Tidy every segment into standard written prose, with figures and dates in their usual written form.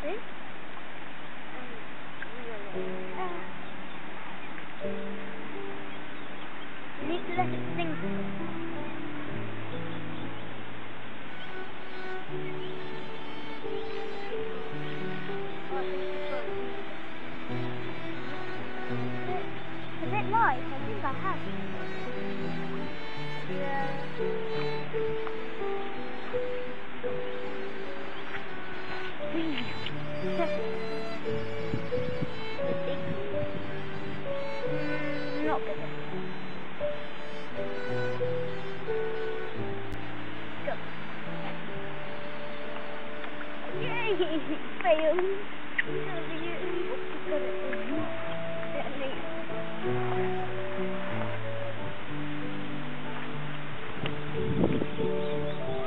this. You need to let it sink. It's a bit light, I think I have. Yeah. Not good. Go. Yay! Failed. Got it.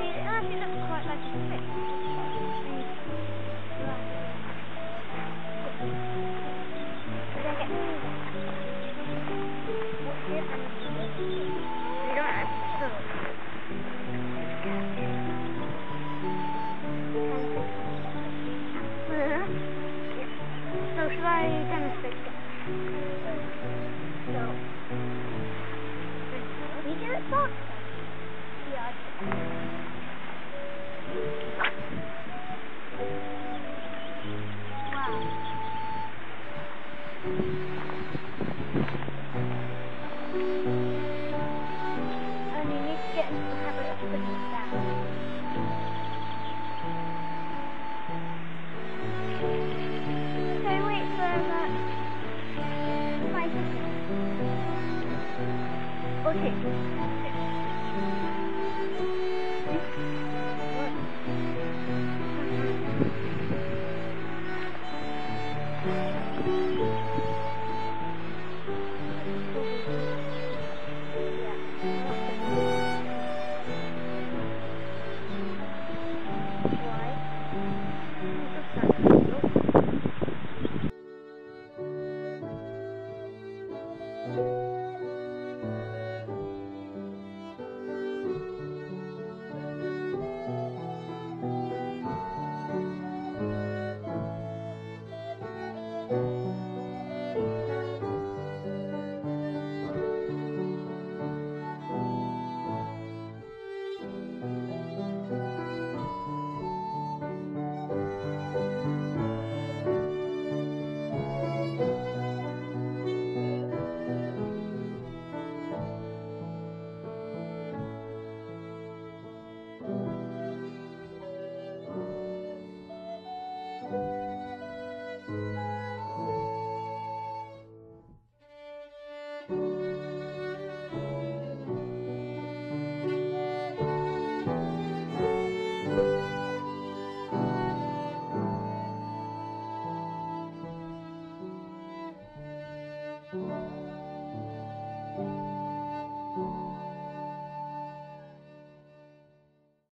It actually looks quite like a fish. So should I demonstrate that? So, you get it back? Yeah, I did. Wow. And you need to get into the habit of putting it down. So wait for about 5 seconds. Or 2.